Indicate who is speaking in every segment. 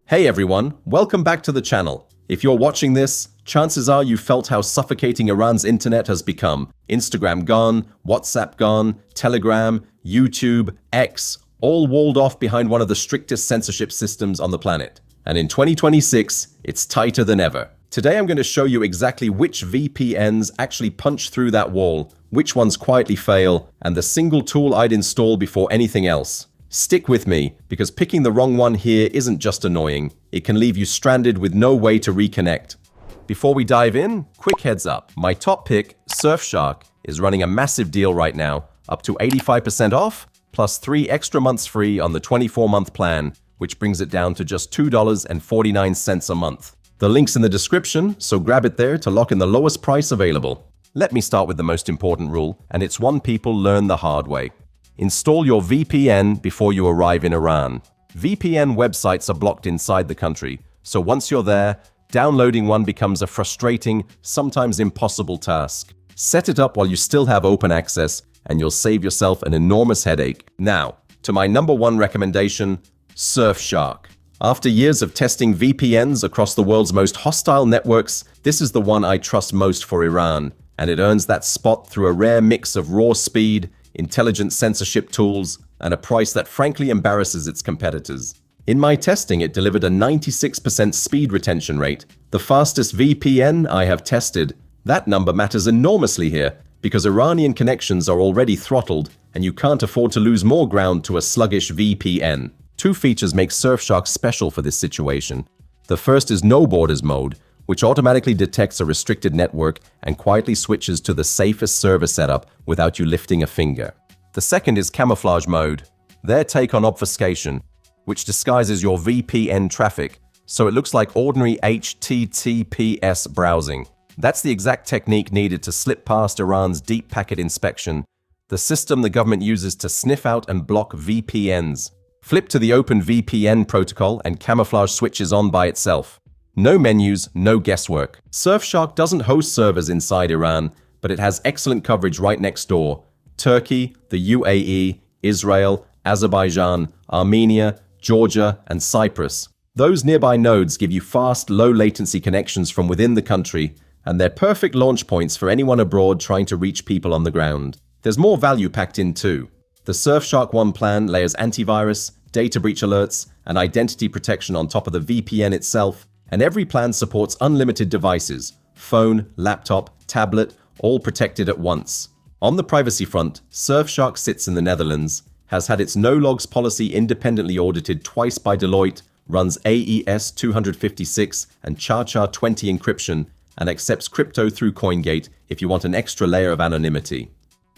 Speaker 1: Hey everyone, welcome back to the channel. If you're watching this, chances are you felt how suffocating Iran's internet has become. Instagram gone, WhatsApp gone, Telegram, YouTube, X, all walled off behind one of the strictest censorship systems on the planet. And in 2026, it's tighter than ever. Today I'm going to show you exactly which VPNs actually punch through that wall, which ones quietly fail, and the single tool I'd install before anything else. Stick with me, because picking the wrong one here isn't just annoying, it can leave you stranded with no way to reconnect. Before we dive in, quick heads up. My top pick, Surfshark, is running a massive deal right now, up to 85% off, plus 3 extra months free on the 24-month plan, which brings it down to just $2.49 a month. The link's in the description, so grab it there to lock in the lowest price available. Let me start with the most important rule, and it's one people learn the hard way. Install your VPN before you arrive in Iran. VPN websites are blocked inside the country, so once you're there, downloading one becomes a frustrating, sometimes impossible task. Set it up while you still have open access, and you'll save yourself an enormous headache. Now, to my number one recommendation, Surfshark. After years of testing VPNs across the world's most hostile networks, this is the one I trust most for Iran, and it earns that spot through a rare mix of raw speed, intelligent censorship tools, and a price that frankly embarrasses its competitors. In my testing, it delivered a 96% speed retention rate, the fastest VPN I have tested. That number matters enormously here, because Iranian connections are already throttled, and you can't afford to lose more ground to a sluggish VPN. Two features make Surfshark special for this situation. The first is NoBorders mode, which automatically detects a restricted network and quietly switches to the safest server setup without you lifting a finger. The second is camouflage mode, their take on obfuscation, which disguises your VPN traffic so it looks like ordinary HTTPS browsing. That's the exact technique needed to slip past Iran's deep packet inspection, the system the government uses to sniff out and block VPNs. Flip to the Open VPN protocol and camouflage switches on by itself. No menus, no guesswork. Surfshark doesn't host servers inside Iran, but it has excellent coverage right next door. Turkey, the UAE, Israel, Azerbaijan, Armenia, Georgia, and Cyprus. Those nearby nodes give you fast, low-latency connections from within the country, and they're perfect launch points for anyone abroad trying to reach people on the ground. There's more value packed in too. The Surfshark One plan layers antivirus, data breach alerts, and identity protection on top of the VPN itself, and every plan supports unlimited devices, phone, laptop, tablet, all protected at once. On the privacy front, Surfshark sits in the Netherlands, has had its no-logs policy independently audited twice by Deloitte, runs AES 256 and CHA 20 encryption, and accepts crypto through CoinGate if you want an extra layer of anonymity.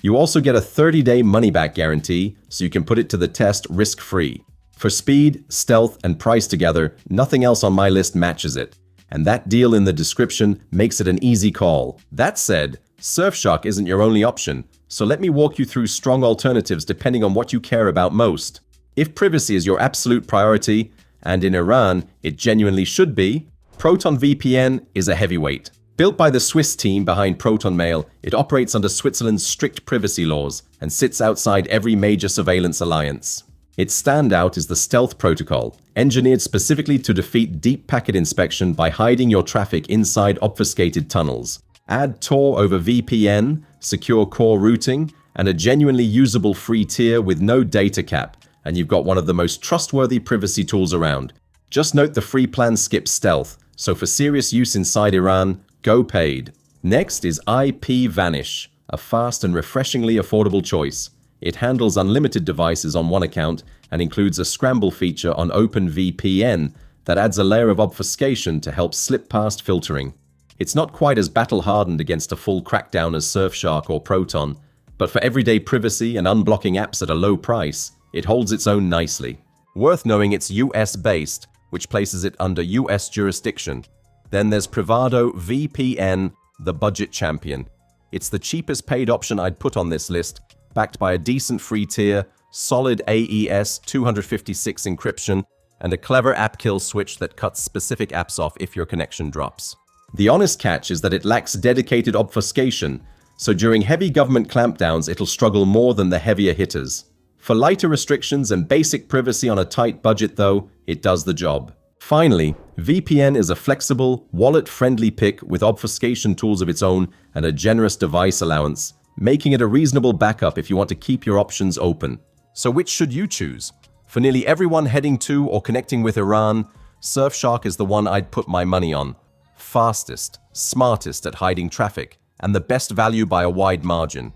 Speaker 1: You also get a 30-day money-back guarantee, so you can put it to the test risk-free. For speed, stealth, and price together, nothing else on my list matches it. And that deal in the description makes it an easy call. That said, Surfshark isn't your only option, so let me walk you through strong alternatives depending on what you care about most. If privacy is your absolute priority, and in Iran it genuinely should be, Proton VPN is a heavyweight. Built by the Swiss team behind Proton Mail, it operates under Switzerland's strict privacy laws and sits outside every major surveillance alliance. Its standout is the stealth protocol, engineered specifically to defeat deep packet inspection by hiding your traffic inside obfuscated tunnels. Add Tor over VPN, secure core routing, and a genuinely usable free tier with no data cap, and you've got one of the most trustworthy privacy tools around. Just note the free plan skips stealth, so for serious use inside Iran, go paid. Next is IPVanish, a fast and refreshingly affordable choice. It handles unlimited devices on one account and includes a scramble feature on OpenVPN that adds a layer of obfuscation to help slip past filtering. It's not quite as battle-hardened against a full crackdown as Surfshark or Proton, but for everyday privacy and unblocking apps at a low price, it holds its own nicely. Worth knowing it's US-based, which places it under US jurisdiction. Then there's PrivadoVPN, the budget champion. It's the cheapest paid option I'd put on this list, backed by a decent free tier, solid AES 256 encryption, and a clever app kill switch that cuts specific apps off if your connection drops. The honest catch is that it lacks dedicated obfuscation, so during heavy government clampdowns it'll struggle more than the heavier hitters. For lighter restrictions and basic privacy on a tight budget though, it does the job. Finally, VPN is a flexible, wallet-friendly pick with obfuscation tools of its own and a generous device allowance, making it a reasonable backup if you want to keep your options open. So which should you choose? For nearly everyone heading to or connecting with Iran, Surfshark is the one I'd put my money on. Fastest, smartest at hiding traffic, and the best value by a wide margin.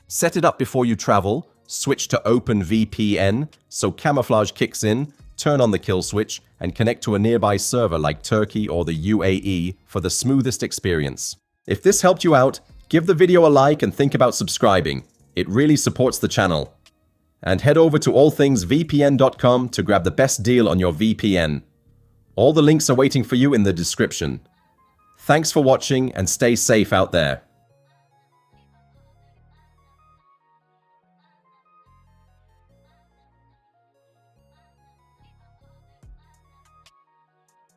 Speaker 1: Set it up before you travel, switch to Open VPN, so camouflage kicks in, turn on the kill switch, and connect to a nearby server like Turkey or the UAE for the smoothest experience. If this helped you out, give the video a like and think about subscribing. It really supports the channel. And head over to allthingsvpn.com to grab the best deal on your VPN. All the links are waiting for you in the description. Thanks for watching and stay safe out there.